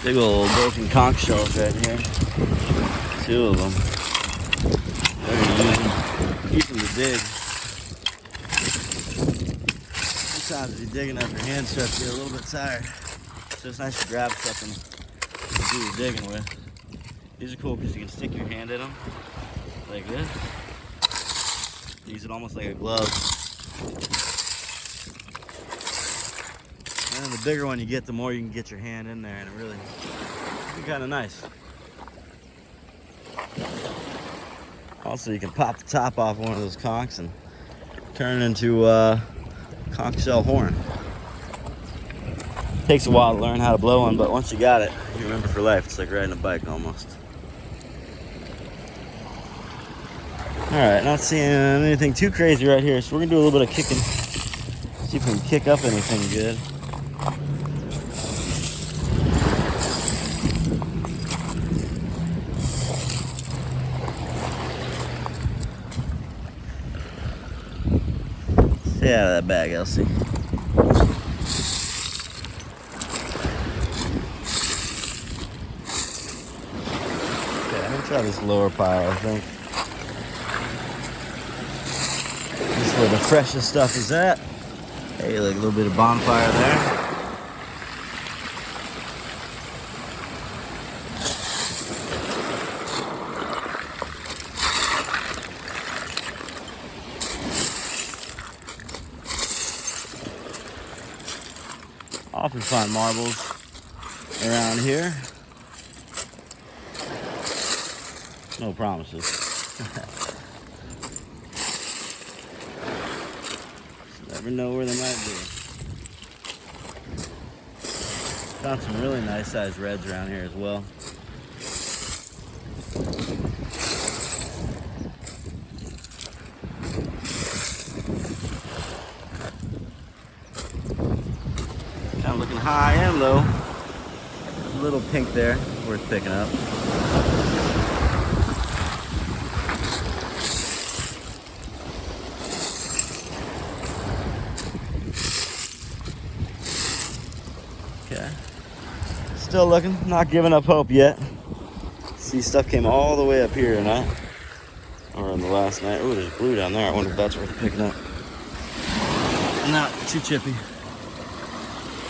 Big old broken conch shells right here. Two of them. They're gonna use them to dig. Sometimes if you're digging up, your hands start to get a little bit tired. So it's nice to grab something to do your digging with. These are cool because you can stick your hand in them like this. Use it almost like a glove. And then the bigger one you get, the more you can get your hand in there, and it really can be kind of nice. Also, you can pop the top off one of those conchs and turn it into a conch shell horn. Takes a while to learn how to blow one, but once you got it, you remember for life. It's like riding a bike almost. Alright, not seeing anything too crazy right here, so we're gonna do a little bit of kicking. See if we can kick up anything good. Stay out of that bag, Elsie. Okay, I'm gonna try this lower pile, I think. This is where the freshest stuff is at. Hey, like a little bit of bonfire there. often find marbles around here. No promises. Just never know where they might be. Found some really nice sized reds around here as well. Kind of looking high end though. A little pink there, worth picking up. Okay. Still looking, not giving up hope yet. See, stuff came all the way up here tonight. Or in the last night. Oh, there's blue down there. I wonder if that's worth picking up. Not too chippy.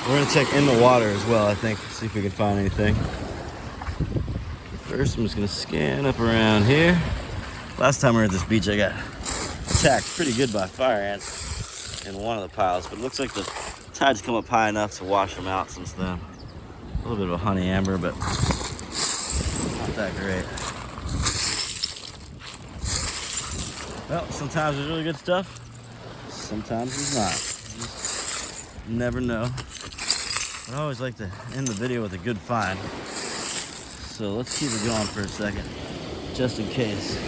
We're gonna check in the water as well, I think. See if we can find anything. First, I'm just gonna scan up around here. Last time we were at this beach, I got attacked pretty good by fire ants in one of the piles, but it looks like the tide's come up high enough to wash them out since then. A little bit of a honey amber, but not that great. Well, sometimes there's really good stuff, sometimes there's not. Just never know. But I always like to end the video with a good find. So let's keep it going for a second, just in case.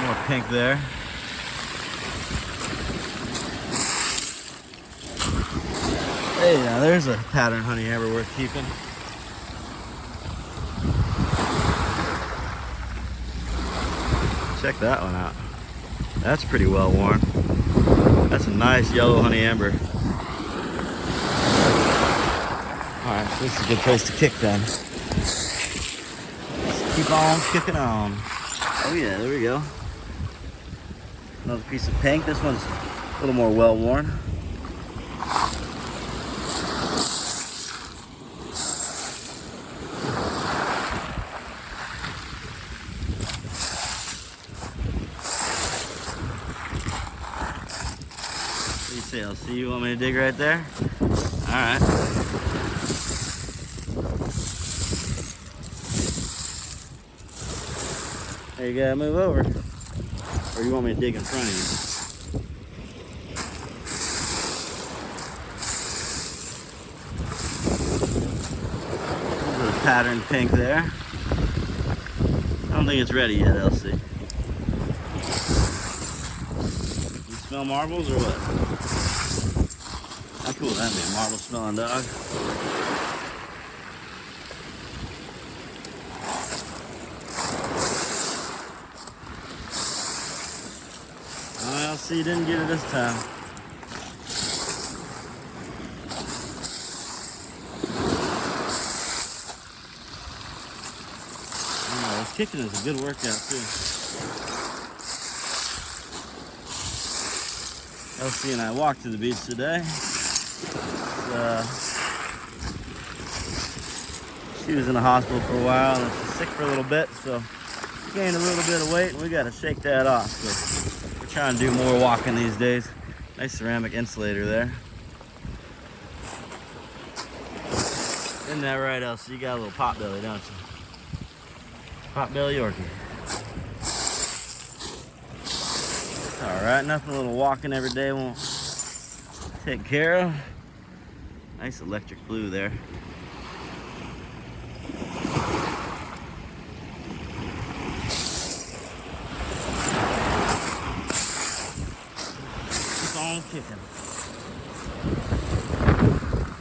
More pink there. Hey, now there's a pattern honey amber worth keeping. Check that one out. That's pretty well worn. That's a nice yellow honey amber. Alright, so this is a good place to kick then. Let's keep on kicking on. Oh yeah, there we go. Another piece of pink. This one's a little more well worn. What do you say, LC? You want me to dig right there? Alright. There, you gotta move over. Or you want me to dig in front of you? A little bit of patterned pink there. I don't think it's ready yet, LC. You smell marbles or what? How cool would that be? A marble smelling dog. Well, see, you didn't get it this time. Oh, this kicking is a good workout too. LC and I walked to the beach today. She was in the hospital for a while and she's sick for a little bit, so she gained a little bit of weight and we got to shake that off. So we're trying to do more walking these days. Nice ceramic insulator there. Isn't that right, Elsie? You got a little pot belly, don't you? Pot belly Yorkie. All right, nothing a little walking every day won't take care of. Nice electric blue there. Keep on kicking.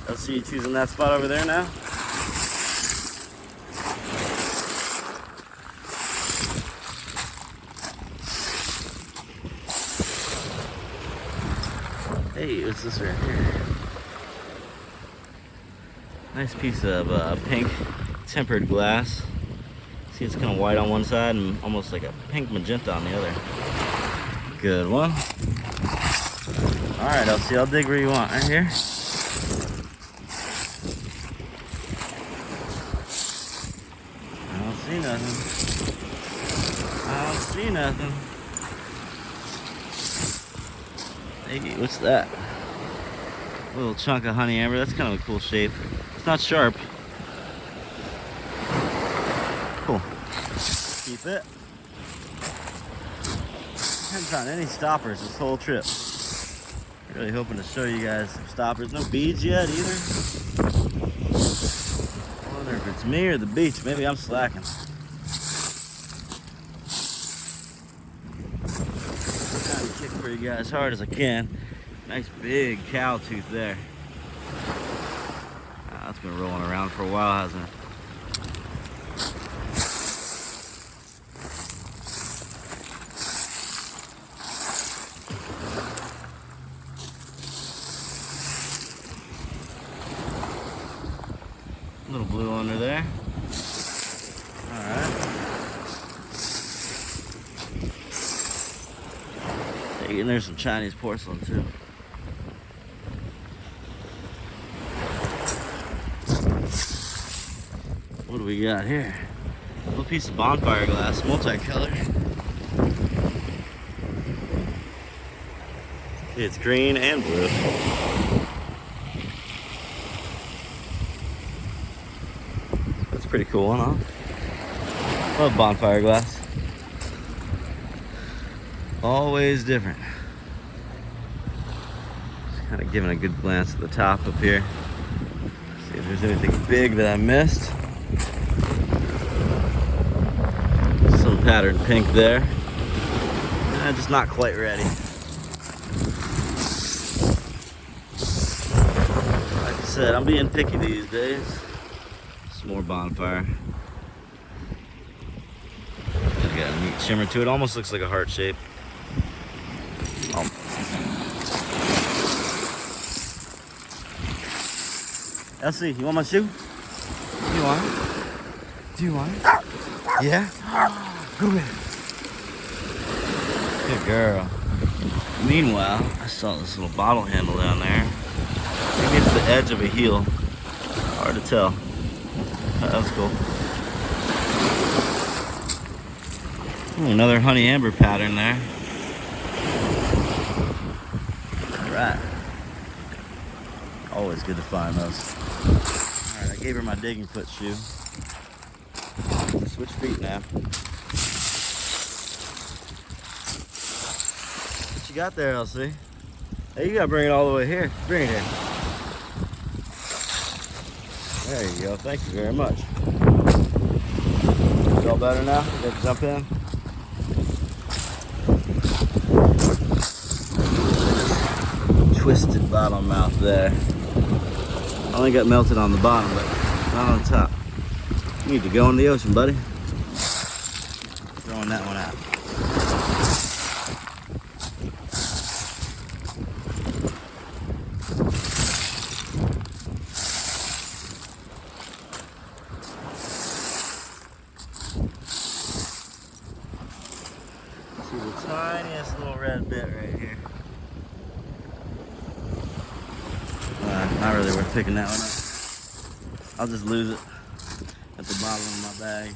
I'll see you choosing that spot over there now. Hey, what's this right here? Nice piece of pink tempered glass. See, it's kind of white on one side and almost like a pink magenta on the other. Good one. All right, I'll dig where you want. Right here. I don't see nothing. I don't see nothing. Hey, what's that? Little chunk of honey amber. That's kind of a cool shape. It's not sharp. Cool. Keep it. Haven't found any stoppers this whole trip. Really hoping to show you guys some stoppers. No beads yet either. I wonder if it's me or the beach. Maybe I'm slacking. I'm trying to kick for you guys as hard as I can. Nice big cow tooth there. That's been rolling around for a while, hasn't it? Little blue under there. Alright. Hey, and there's some Chinese porcelain too. What do we got here? A little piece of bonfire glass, multicolored. It's green and blue. That's pretty cool, huh? Love bonfire glass. Always different. Just kind of giving a good glance at the top up here. See if there's anything big that I missed. Some pattern pink there. Just not quite ready. Like I said, I'm being picky these days. Some more bonfire. It's got a neat shimmer to it. Almost looks like a heart shape. Almost. Elsie, you want my shoe? Do you want it? Do you want it? Yeah? Go get it. Good girl. Meanwhile, I saw this little bottle handle down there. Maybe it's the edge of a heel. Hard to tell. That was cool. Ooh, another honey amber pattern there. Alright. Always good to find those. Alright, I gave her my digging foot shoe. Switch feet now. What you got there, Elsie? Hey, you gotta bring it all the way here. Bring it here. There you go. Thank you very much. Is it all better now? You gotta jump in. Twisted bottom mouth there. Only got melted on the bottom, but not on top. You need to go in the ocean, buddy. Throwing that one out. See the tiniest little red bit right here. Not really worth picking that one up. I'll just lose it at the bottom of my bag.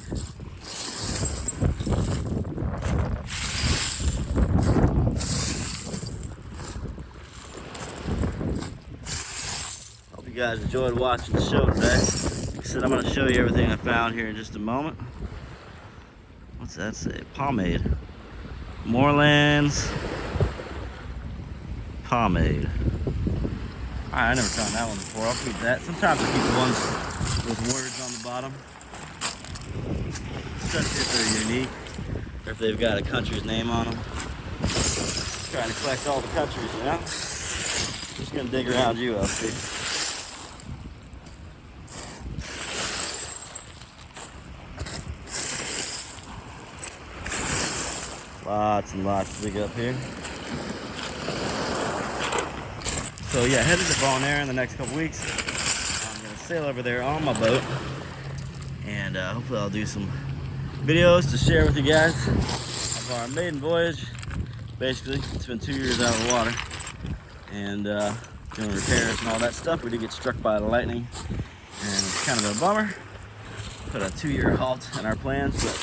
Hope you guys enjoyed watching the show today. Like I said, I'm going to show you everything I found here in just a moment. What's that say? Pomade. Moorlands pomade. Alright, I never found that one before. I'll keep that. Sometimes I keep the ones with words on the bottom, especially if they're unique or if they've got a country's name on them. Trying to collect all the countries, you know? Just gonna dig around you up, see? Lots and lots to dig up here. So yeah, headed to Bonaire in the next couple weeks. I'm gonna sail over there on my boat, and hopefully I'll do some videos to share with you guys of our maiden voyage. Basically, it's been 2 years out of the water, and doing repairs and all that stuff. We did get struck by the lightning, and it's kind of a bummer. Put a 2-year halt in our plans, but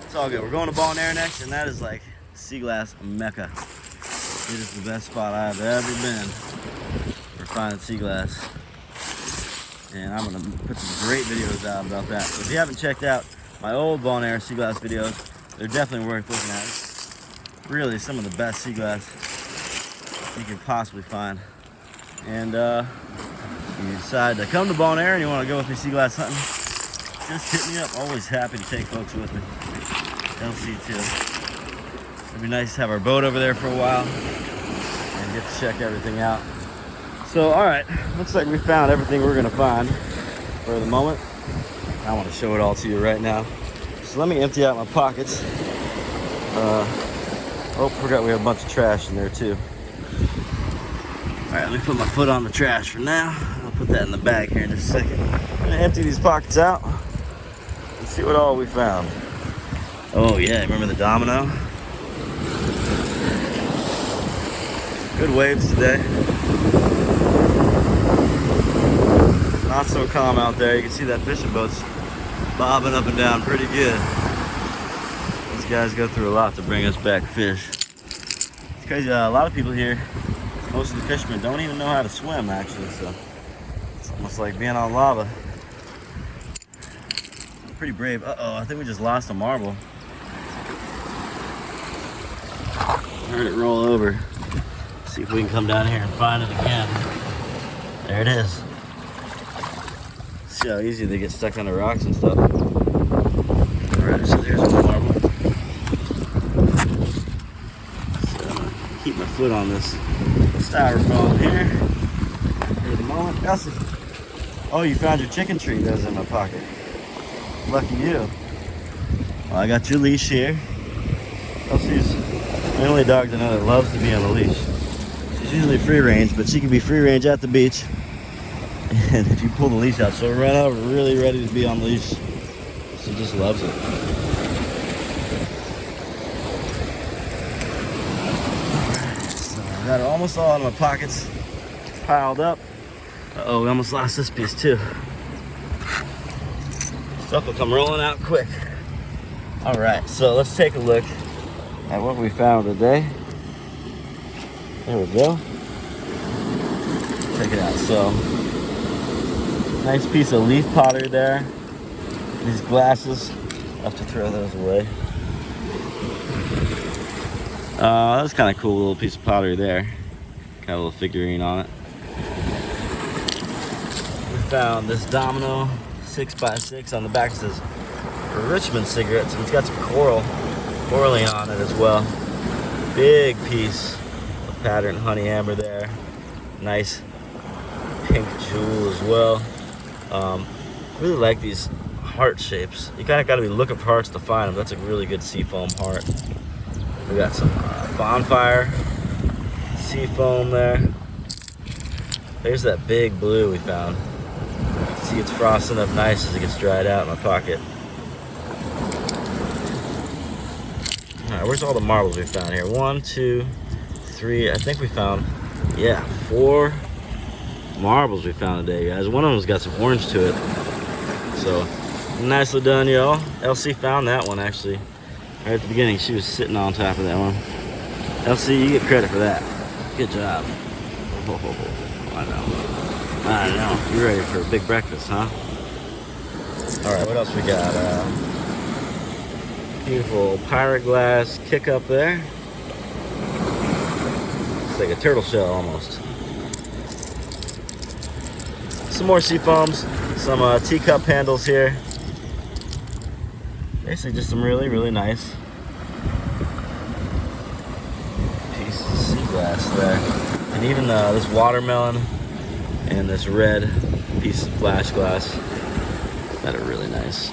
it's all good. We're going to Bonaire next, and that is like sea glass mecca. It is the best spot I've ever been for finding sea glass. And I'm gonna put some great videos out about that. So if you haven't checked out my old Bonaire sea glass videos, they're definitely worth looking at. Really some of the best sea glass you can possibly find. And you decide to come to Bonaire and you want to go with me sea glass hunting, just hit me up. Always happy to take folks with me. LC too. It'd be nice to have our boat over there for a while and get to check everything out. So, all right, looks like we found everything we're gonna find for the moment. I want to show it all to you right now. So let me empty out my pockets. Oh, forgot we have a bunch of trash in there too. All right, let me put my foot on the trash for now. I'll put that in the bag here in just a second. I'm gonna empty these pockets out and see what all we found. Oh yeah, remember the Domino? Good waves today. Not so calm out there. You can see that fishing boat's bobbing up and down pretty good. These guys go through a lot to bring us back fish. It's crazy, a lot of people here, most of the fishermen don't even know how to swim actually, so it's almost like being on lava. Pretty brave. Uh-oh, I think we just lost a marble. Heard it roll over. See if we can come down here and find it again. There it is. See how easy they get stuck under rocks and stuff. Alright, so there's one marble. So I'm gonna keep my foot on this styrofoam here for the moment. Elsie. Oh, you found your chicken treat that was in my pocket. Lucky you. Well, I got your leash here. Elsie's the only dog I know that loves to be on the leash. She's usually free range, but she can be free range at the beach. And if you pull the leash out, she'll run over really ready to be on the leash. She just loves it. So I got it almost all in my pockets, piled up. Uh-oh, we almost lost this piece too. Stuff will come rolling out quick. All right, so let's take a look at what we found today. There we go. Check it out. So, nice piece of leaf pottery there. These glasses, I'll have to throw those away. That's kind of cool little piece of pottery there. Got a little figurine on it. We found this Domino 6x6 on the back. It says for Richmond cigarettes, and it's got some coralline on it as well. Big piece of patterned honey amber there. Nice pink jewel as well. Really like these heart shapes. You kind of got to be looking for hearts to find them. That's a really good seafoam heart. We got some bonfire seafoam there. There's that big blue we found. See, it's frosting up nice as it gets dried out in my pocket. Alright, where's all the marbles we found here? 1, 2, 3. I think we found, yeah, 4 marbles we found today, guys. One of them's got some orange to it. So, nicely done, y'all. LC found that one, actually. Right at the beginning, she was sitting on top of that one. LC, you get credit for that. Good job. Oh, I know. You're ready for a big breakfast, huh? Alright, what else we got? Beautiful pirate glass kick up there. It's like a turtle shell almost. Some more sea foams, some teacup handles here. Basically just some really, really nice pieces of sea glass there. And even this watermelon and this red piece of flash glass that are really nice.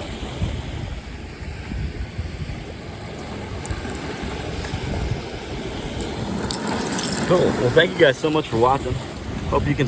Cool. Well, thank you guys so much for watching. Hope you can